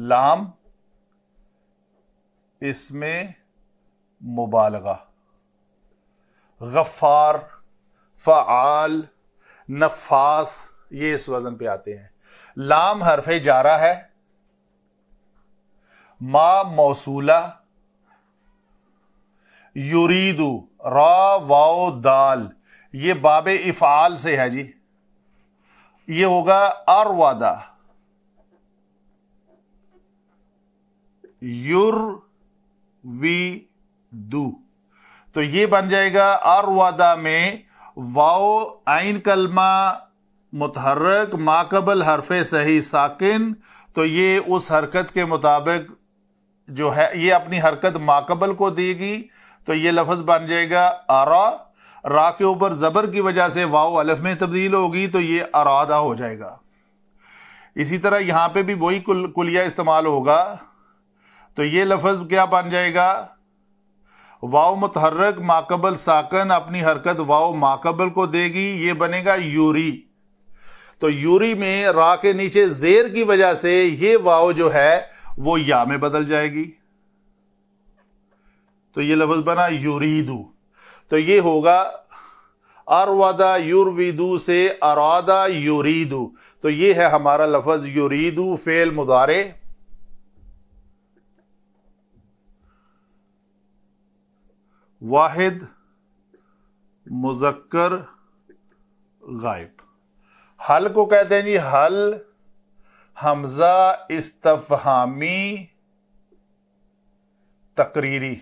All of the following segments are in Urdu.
لام اس میں مبالغہ، غفار، فعال، نفاس، یہ اس وزن پہ آتے ہیں. لام حرف جارہ ہے، ما موصولہ، یریدو را واو دال یہ باب افعال سے ہے جی، یہ ہوگا اروادہ، یرویدو، تو یہ بن جائے گا اروادہ میں واو عین کلمہ متحرک ما قبل حرف صحیح ساکن، تو یہ اس حرکت کے مطابق جو ہے یہ اپنی حرکت ما قبل کو دے گی، تو یہ لفظ بن جائے گا آرا، را کے اوپر زبر کی وجہ سے واو الف میں تبدیل ہوگی تو یہ ارادہ ہو جائے گا. اسی طرح یہاں پہ بھی وہی کلیہ استعمال ہوگا، تو یہ لفظ کیا بن جائے گا؟ واو متحرک ما قبل ساکن اپنی حرکت واو ما قبل کو دے گی، یہ بنے گا یوری. تو یوری میں را کے نیچے زیر کی وجہ سے یہ واو جو ہے وہ یا میں بدل جائے گی، تو یہ لفظ بنا یوریدو. تو یہ ہوگا اروادہ یورویدو سے ارادہ یوریدو، تو یہ ہے ہمارا لفظ یوریدو فعل مضارع. واحد مذکر غائب. حل کو کہتے ہیں جی حل حمزہ استفہامی تقریری.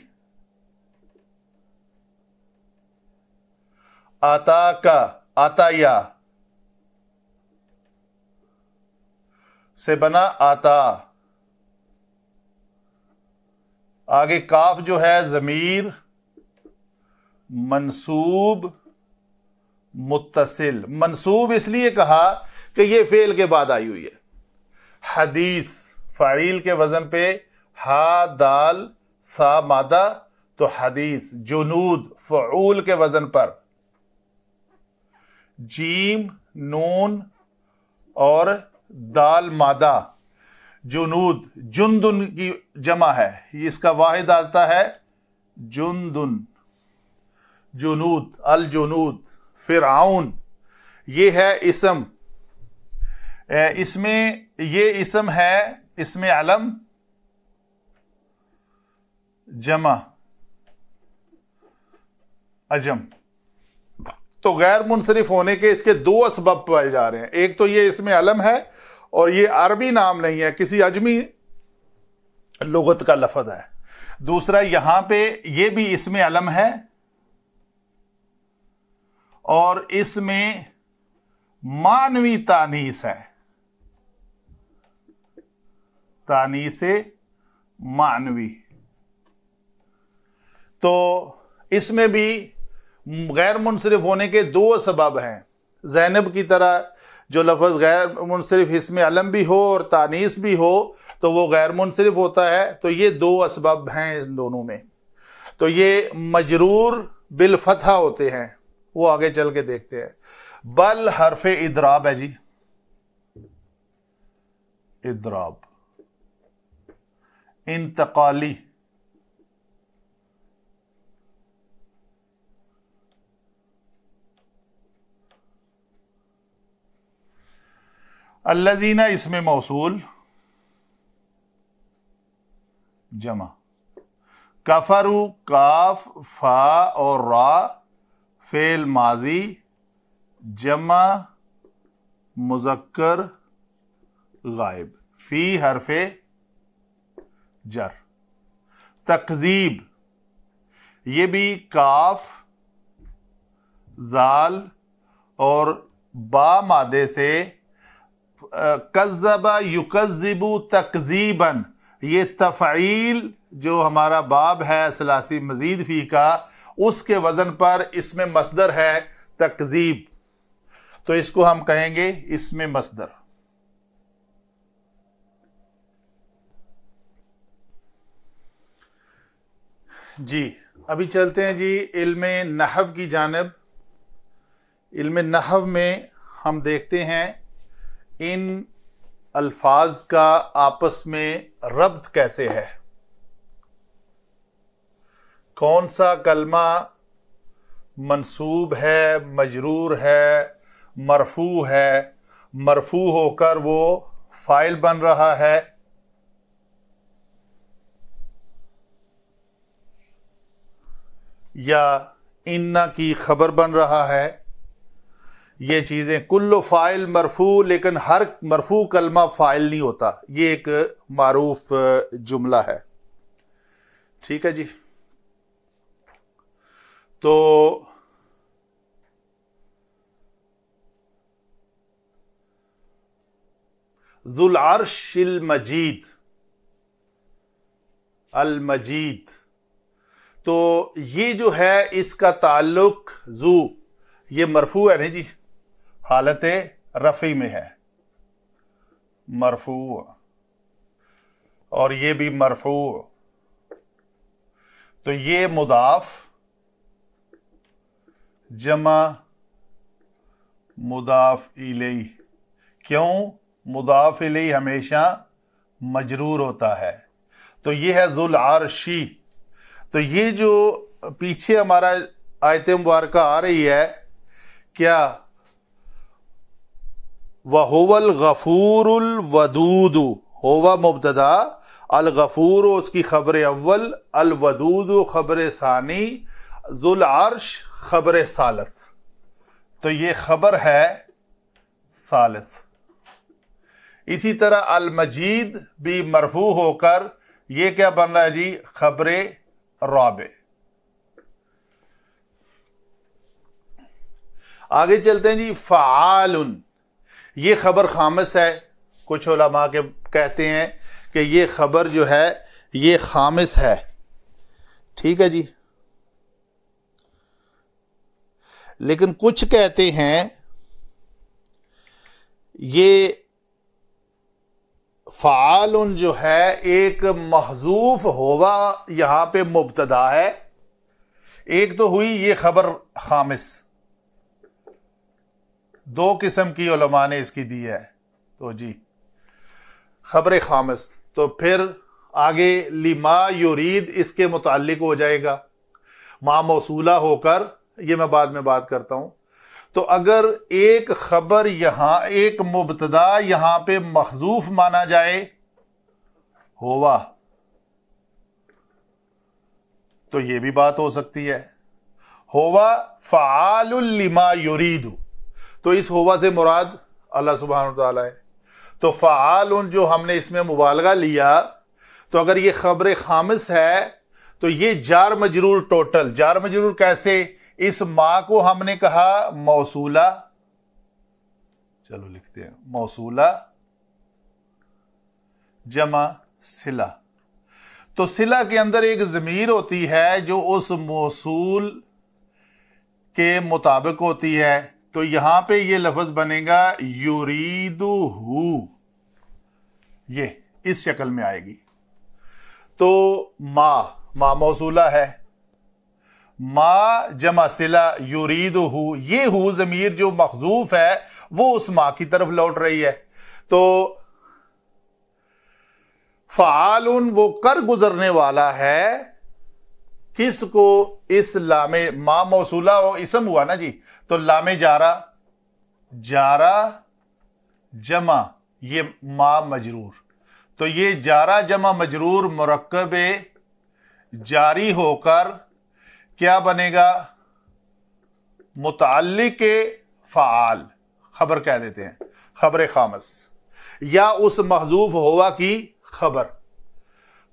آتا کا آتایا سے بنا آتا. آگے کاف جو ہے ضمیر منصوب متصل. منصوب اس لیے کہا کہ یہ فعل کے بعد آئی ہوئی ہے. حدیث فاعل کے وزن پہ ہا دال سا مادہ تو حدیث. جنود فعول کے وزن پر جیم نون اور دال مادہ جنود. جندن کی جمع ہے، اس کا واحد آتا ہے جندن. جنود الجنود. فرعون یہ ہے اسم، اس میں یہ اسم ہے اسم علم جمع اجم. تو غیر منصرف ہونے کے اس کے دو اسباب پائے جا رہے ہیں. ایک تو یہ اسم علم ہے اور یہ عربی نام نہیں ہے، کسی اجمی لغت کا لفظ ہے. دوسرا یہاں پہ یہ بھی اسم علم ہے اور اس میں معنوی تانیث ہے، تانیث معنوی. تو اس میں بھی غیر منصرف ہونے کے دو سبب ہیں. زینب کی طرح جو لفظ غیر منصرف اسم علم بھی ہو اور تانیث بھی ہو تو وہ غیر منصرف ہوتا ہے. تو یہ دو اسباب ہیں ان دونوں میں. تو یہ مجرور بالفتحہ ہوتے ہیں، وہ آگے چل کے دیکھتے ہیں. بل حرف اضراب ہے جی، اضراب انتقالی. الذین اسم موصول جمع. کفرو کاف فا اور را فعل ماضی جمع مذکر غائب. فی حرف جر. تکذیب یہ بھی کاف زال اور با مادے سے کذب یکذب تکذیبا. یہ تفعیل جو ہمارا باب ہے ثلاثی مزید فی کا، اس کے وزن پر اسم مصدر ہے تکذیب، تو اس کو ہم کہیں گے اسم مصدر. جی ابھی چلتے ہیں جی علم نحو کی جانب. علم نحو میں ہم دیکھتے ہیں ان الفاظ کا آپس میں ربط کیسے ہے؟ کون سا کلمہ منصوب ہے، مجرور ہے، مرفوع ہے، مرفوع ہو کر وہ فاعل بن رہا ہے، یا ان کی خبر بن رہا ہے؟ یہ چیزیں کل فاعل مرفوع، لیکن ہر مرفوع کلمہ فاعل نہیں ہوتا، یہ ایک معروف جملہ ہے. ٹھیک ہے جی. تو ذو العرش المجید، المجید، تو یہ جو ہے اس کا تعلق ذو، یہ مرفوع ہے نہیں جی، حالت رفع میں ہے، مرفوع، اور یہ بھی مرفوع، تو یہ مضاف جمع مضاف الیہ. کیوں؟ مضاف الیہ ہمیشہ مجرور ہوتا ہے. تو یہ ہے ذو العرشی. تو یہ جو پیچھے ہمارا آیت مبارکہ آ رہی ہے، کیا وَهُوَ الْغَفُورُ الْوَدُودُ، ہوا مبتدا، الغفور اس کی خبر اول، الودود خبر ثانی، ذو العرش خبر ثالث. تو یہ خبر ہے ثالث. اسی طرح المجید بھی مرفوع ہو کر یہ کیا بن رہا ہے جی؟ خبر رابع. آگے چلتے ہیں جی. فعال، یہ خبر خامس ہے. کچھ علماء کے کہتے ہیں کہ یہ خبر جو ہے یہ خامس ہے. ٹھیک ہے جی. لیکن کچھ کہتے ہیں یہ فعال جو ہے ایک محذوف ہوا یہاں پہ مبتدا ہے. ایک تو ہوئی یہ خبر خامس، دو قسم کی علماء نے اس کی دی ہے. تو جی خبر خامس، تو پھر آگے لما یرید اس کے متعلق ہو جائے گا، ما موصولہ ہو کر، یہ میں بعد میں بات کرتا ہوں. تو اگر ایک خبر یہاں، ایک مبتدا یہاں پہ محذوف مانا جائے ہوا، تو یہ بھی بات ہو سکتی ہے. ہوا فعال لما یرید، تو اس ہوا سے مراد اللہ سبحانہ وتعالی ہے. تو فعال جو ہم نے اس میں مبالغہ لیا، تو اگر یہ خبر خامس ہے تو یہ جار مجرور ٹوٹل. جار مجرور کیسے؟ اس ما کو ہم نے کہا موصولہ، چلو لکھتے ہیں موصولہ جمع صلہ. تو صلہ کے اندر ایک ضمیر ہوتی ہے جو اس موصول کے مطابق ہوتی ہے. تو یہاں پہ یہ لفظ بنے گا یریدہ، یہ اس شکل میں آئے گی. تو ما موصولہ ہے، ما جمع صلہ یریدہ، یہ ہو ضمیر جو محذوف ہے وہ اس ما کی طرف لوٹ رہی ہے. تو فعال وہ کر گزرنے والا ہے کس کو؟ اس لام، ما موصولہ ہو اسم ہوا نا جی، تو لام جارہ، جارہ جمع یہ ما مجرور. تو یہ جارہ جمع مجرور مرکب جاری ہو کر کیا بنے گا؟ متعلق فعال، خبر کہہ دیتے ہیں، خبر خامس، یا اس محذوف ہوا کی خبر.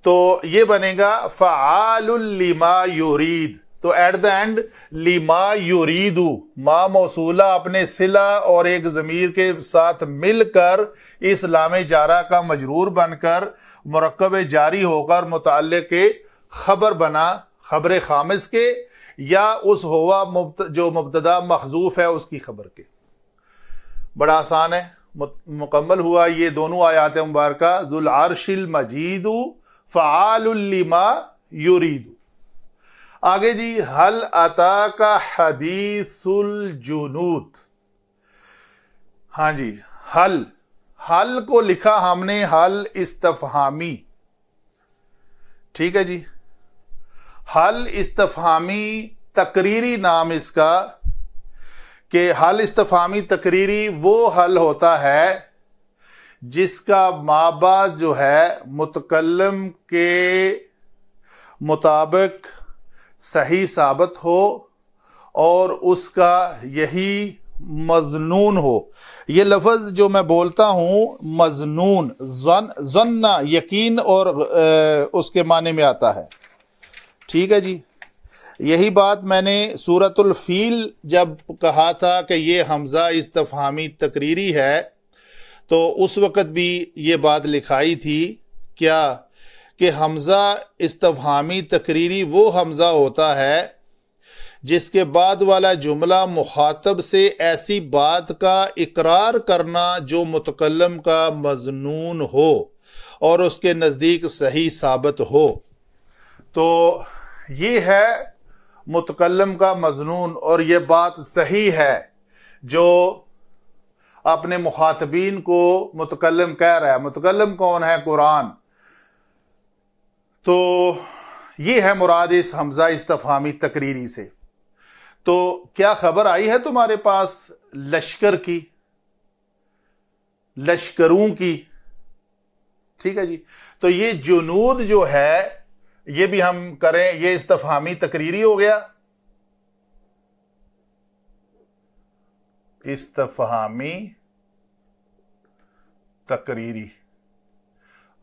تو یہ بنے گا فعال لما یرید. تو ایٹ دا اینڈ لما یرید، ما موصولہ اپنے صلہ اور ایک ضمیر کے ساتھ مل کر اس لام جارہ کا مجرور بن کر مرکب جاری ہو کر متعلق خبر بنا، خبر خامس کے یا اس ہوا جو مبتدا محذوف ہے اس کی خبر کے. بڑا آسان ہے، مکمل ہوا یہ دونوں آیات مبارکہ. ذو العرش المجید فعال لما یرید. آگے جی حل اتاک حدیث الجنود. ہاں جی، حل کو لکھا ہم نے حل استفہامی. ٹھیک ہے جی. حل استفہامی تقریری نام اس کا، کہ حل استفہامی تقریری وہ حل ہوتا ہے جس کا مابعد جو ہے متکلم کے مطابق صحیح ثابت ہو اور اس کا یہی مظنون ہو. یہ لفظ جو میں بولتا ہوں مظنون، ظن یقین اور اس کے معنی میں آتا ہے. ٹھیک ہے جی. یہی بات میں نے سورۃ الفیل جب کہا تھا کہ یہ حمزہ استفہامی تقریری ہے تو اس وقت بھی یہ بات لکھائی تھی کیا کہ حمزہ استفہامی تقریری وہ حمزہ ہوتا ہے جس کے بعد والا جملہ مخاطب سے ایسی بات کا اقرار کرنا جو متکلم کا مظنون ہو اور اس کے نزدیک صحیح ثابت ہو. تو یہ ہے متکلم کا مظنون، اور یہ بات صحیح ہے جو اپنے مخاطبین کو متکلم کہہ رہا ہے. متکلم کون ہے؟ قرآن. تو یہ ہے مراد اس حمزہ استفہامی تقریری سے. تو کیا خبر آئی ہے تمہارے پاس لشکر کی، لشکروں کی؟ ٹھیک ہے جی. تو یہ جنود جو ہے یہ بھی ہم کریں، یہ استفہامی تقریری ہو گیا. استفہامی تقریری.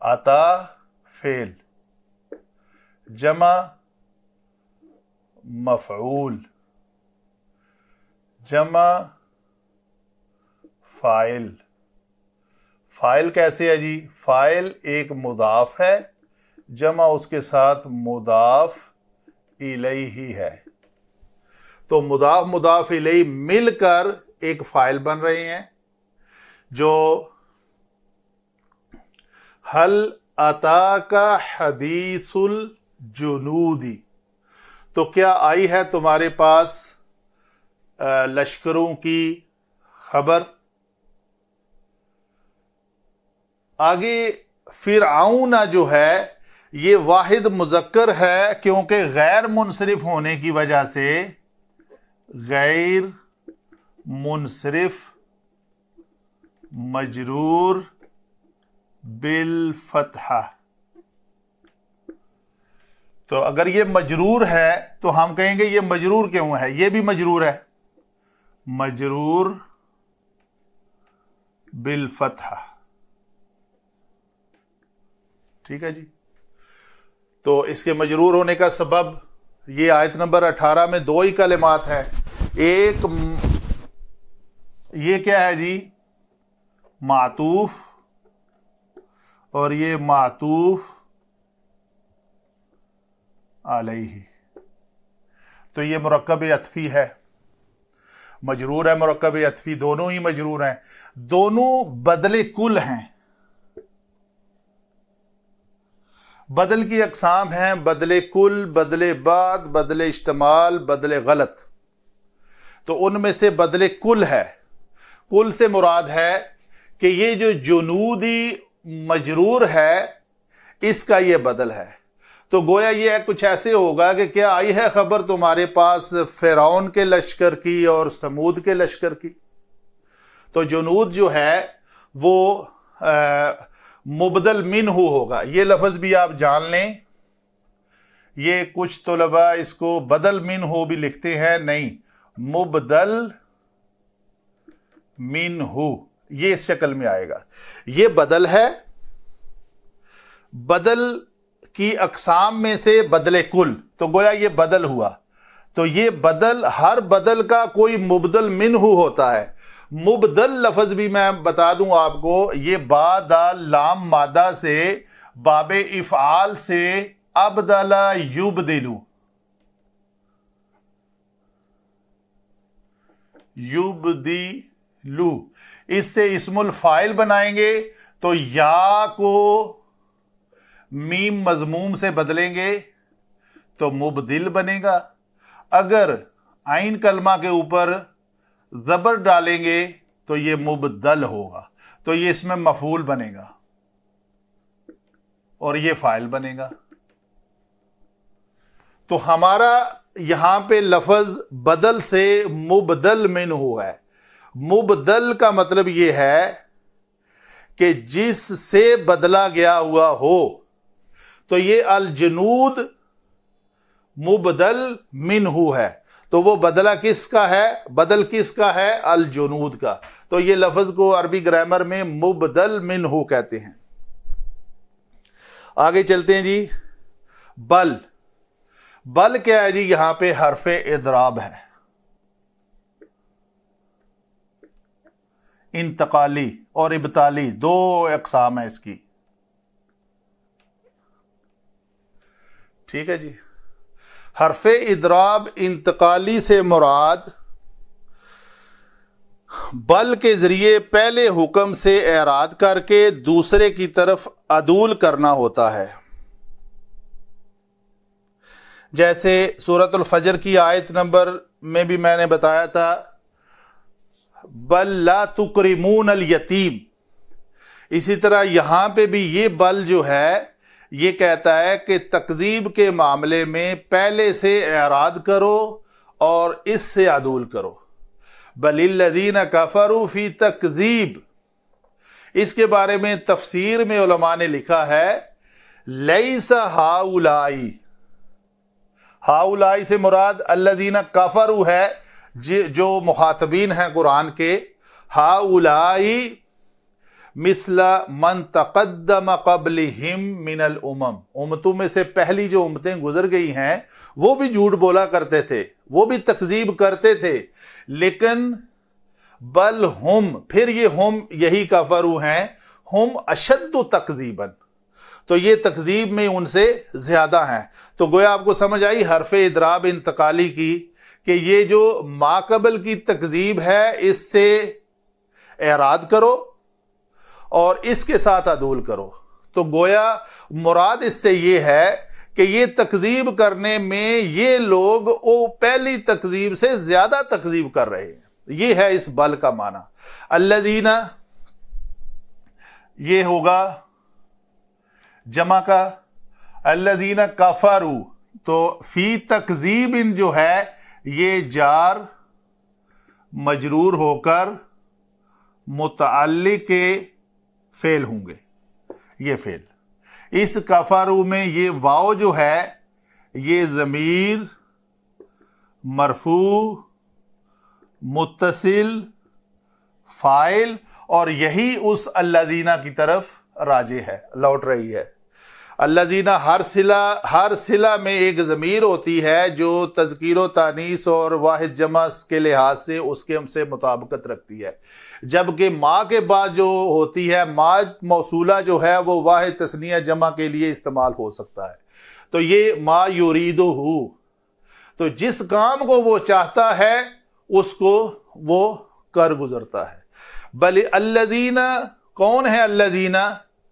عطا فعل، جمع مفعول، جمع فاعل. فاعل کیسے ہے جی؟ فاعل ایک مضاف ہے، جمع اس کے ساتھ مضاف الیہ ہے. تو مضاف مضاف الیہ مل کر ایک فاعل بن رہے ہیں. جو حل اتاک حدیث الجنودی، تو کیا آئی ہے تمہارے پاس لشکروں کی خبر؟ آگے فرعون جو ہے یہ واحد مذکر ہے کیونکہ غیر منصرف ہونے کی وجہ سے غیر منصرف مجرور بالفتحہ. تو اگر یہ مجرور ہے تو ہم کہیں گے یہ مجرور کیوں ہے؟ یہ بھی مجرور ہے، مجرور بالفتحہ. ٹھیک ہے جی. تو اس کے مجرور ہونے کا سبب یہ آیت نمبر 18 میں دو ہی کلمات ہیں. ایک یہ کیا ہے جی؟ معطوف، اور یہ معطوف علیہ. تو یہ مرکب عطفی ہے، مجرور ہے، مرکب عطفی، دونوں ہی مجرور ہیں، دونوں بدل کل ہیں. بدل کی اقسام ہیں بدل کل، بدل بعد، بدل اشتمال، بدل غلط. تو ان میں سے بدل کل ہے. کل سے مراد ہے کہ یہ جو جنودی مجرور ہے اس کا یہ بدل ہے. تو گویا یہ کچھ ایسے ہوگا کہ کیا آئی ہے خبر تمہارے پاس فرعون کے لشکر کی اور سمود کے لشکر کی؟ تو جنود جو ہے وہ مبدل منہ ہوگا. یہ لفظ بھی آپ جان لیں. یہ کچھ طلباء اس کو بدل منہ بھی لکھتے ہیں، نہیں، مبدل منہ یہ اس شکل میں آئے گا. یہ بدل ہے. بدل کی اقسام میں سے بدل کل، تو گویا یہ بدل ہوا. تو یہ بدل، ہر بدل کا کوئی مبدل منہ ہوتا ہے. مبدل لفظ بھی میں بتا دوں آپ کو، یہ با دال لام مادہ سے، باب افعال سے ابدل یبدلو، یبدلو، اس سے اسم الفاعل بنائیں گے تو یا کو میم مضموم سے بدلیں گے تو مبدل بنے گا. اگر عین کلمہ کے اوپر زبر ڈالیں گے تو یہ مبدل ہوگا. تو یہ اس میں مفعول بنے گا اور یہ فاعل بنے گا. تو ہمارا یہاں پہ لفظ بدل سے مبدل منہ ہے. مبدل کا مطلب یہ ہے کہ جس سے بدلا گیا ہوا ہو. تو یہ الجنود مبدل منہ ہے. تو وہ بدلا کس کا ہے؟ بدل کس کا ہے؟ الجنود کا. تو یہ لفظ کو عربی گرامر میں مبدل منہ کہتے ہیں. آگے چلتے ہیں جی. بل. بل کیا ہے جی؟ یہاں پہ حرف اضراب ہے، انتقالی اور ابتالی دو اقسام ہیں اس کی. ٹھیک ہے جی. حرف اضراب انتقالی سے مراد بل کے ذریعے پہلے حکم سے اعراض کر کے دوسرے کی طرف عدول کرنا ہوتا ہے. جیسے سورۃ الفجر کی آیت نمبر میں بھی میں نے بتایا تھا، بل لا تکرمون الیتیم. اسی طرح یہاں پہ بھی یہ بل جو ہے یہ کہتا ہے کہ تکذیب کے معاملے میں پہلے سے اعراض کرو اور اس سے عدول کرو. بل الذین کفروا فی تکذیب. اس کے بارے میں تفسیر میں علماء نے لکھا ہے لیس ہاؤلائی. ہاؤلائی سے مراد الذین کفروا ہے جو مخاطبین ہیں قرآن کے. ہاؤلائی مثل من تقدم قبلہم من الامم. امتوں میں سے پہلی جو امتیں گزر گئی ہیں وہ بھی جھوٹ بولا کرتے تھے، وہ بھی تکذیب کرتے تھے، لیکن بل ہم، پھر یہ ہم یہی کفروا ہیں، ہم اشد تکذیبا. تو یہ تکذیب میں ان سے زیادہ ہیں. تو گویا آپ کو سمجھ آئی حرف اضراب انتقالی کی کہ یہ جو ماقبل کی تکذیب ہے اس سے اعراض کرو اور اس کے ساتھ عدول کرو. تو گویا مراد اس سے یہ ہے کہ یہ تکذیب کرنے میں یہ لوگ وہ پہلی تکذیب سے زیادہ تکذیب کر رہے ہیں. یہ ہے اس بل کا معنی. الذین یہ ہوگا جمع کا. الذین کفروا تو فی تکذیب جو ہے یہ جار مجرور ہو کر متعلق فعل ہوں گے. یہ فعل اس کفروا میں یہ واو جو ہے یہ ضمیر مرفوع متصل فاعل اور یہی اس الذین کی طرف راجع ہے، لوٹ رہی ہے. الذین ہر صلہ میں ایک ضمیر ہوتی ہے جو تذکیر و تانیث اور واحد جمع کے لحاظ سے اس کے ہم سے مطابقت رکھتی ہے، جبکہ ما کے بعد جو ہوتی ہے ما موصولہ جو ہے وہ واحد تثنیہ جمع کے لیے استعمال ہو سکتا ہے. تو یہ ما یریدہ، تو جس کام کو وہ چاہتا ہے اس کو وہ کر گزرتا ہے. بل الذین کون ہے؟ الذین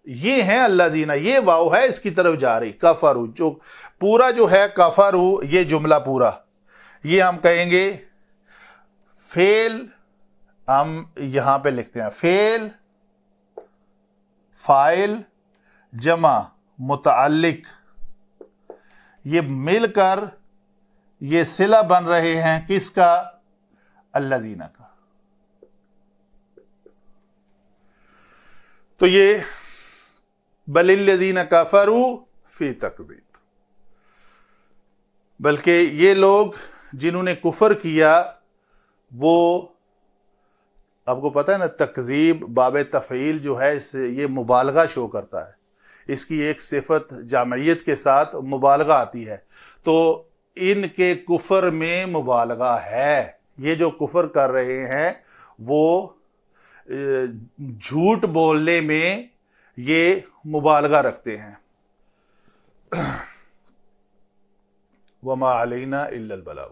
یہ ہیں الذین، یہ واو ہے اس کی طرف جا رہی. کفروا جو پورا جو ہے کفروا یہ جملہ پورا یہ ہم کہیں گے فعل، ہم یہاں پہ لکھتے ہیں فعل فاعل جمع متعلق، یہ مل کر یہ صلہ بن رہے ہیں کس کا؟ الذین کا. تو یہ بل الذین کفروا فی تکذیب، بلکہ یہ لوگ جنہوں نے کفر کیا وہ، آپ کو پتہ ہے نا تکذیب باب تفعیل جو ہے اس سے یہ مبالغہ شو کرتا ہے. اس کی ایک صفت جامعیت کے ساتھ مبالغہ آتی ہے. تو ان کے کفر میں مبالغہ ہے. یہ جو کفر کر رہے ہیں وہ جھوٹ بولنے میں یہ مبالغہ رکھتے ہیں. وما علینا الا البلاغ.